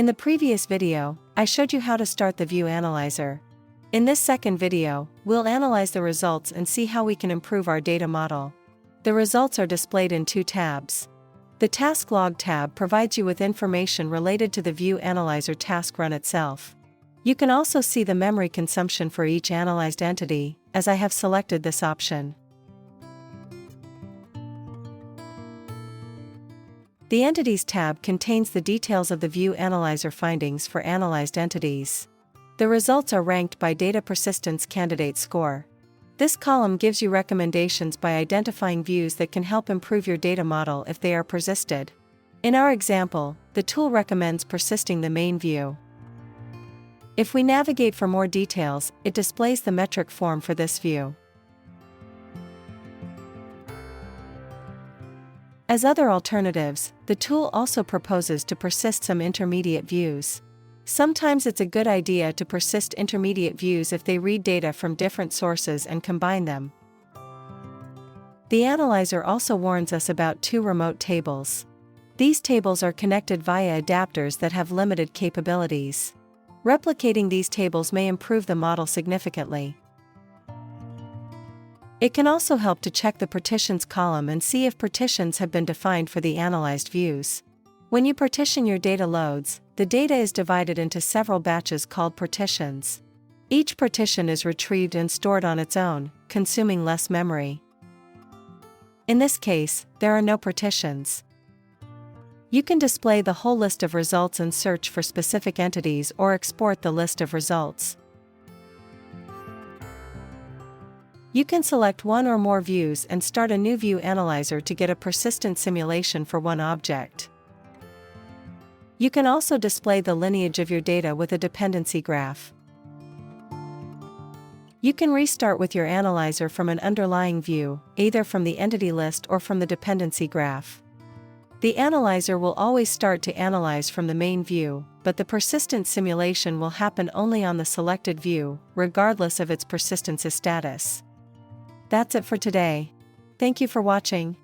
In the previous video, I showed you how to start the View Analyzer. In this second video, we'll analyze the results and see how we can improve our data model. The results are displayed in two tabs. The Task Log tab provides you with information related to the View Analyzer task run itself. You can also see the memory consumption for each analyzed entity, as I have selected this option. The Entities tab contains the details of the View Analyzer findings for analyzed entities. The results are ranked by Data Persistence Candidate Score. This column gives you recommendations by identifying views that can help improve your data model if they are persisted. In our example, the tool recommends persisting the main view. If we navigate for more details, it displays the metric form for this view. As other alternatives, the tool also proposes to persist some intermediate views. Sometimes it's a good idea to persist intermediate views if they read data from different sources and combine them. The analyzer also warns us about two remote tables. These tables are connected via adapters that have limited capabilities. Replicating these tables may improve the model significantly. It can also help to check the partitions column and see if partitions have been defined for the analyzed views. When you partition your data loads, the data is divided into several batches called partitions. Each partition is retrieved and stored on its own, consuming less memory. In this case, there are no partitions. You can display the whole list of results and search for specific entities or export the list of results. You can select one or more views and start a new View Analyzer to get a persistent simulation for one object. You can also display the lineage of your data with a dependency graph. You can restart with your analyzer from an underlying view, either from the entity list or from the dependency graph. The analyzer will always start to analyze from the main view, but the persistent simulation will happen only on the selected view, regardless of its persistence status. That's it for today. Thank you for watching.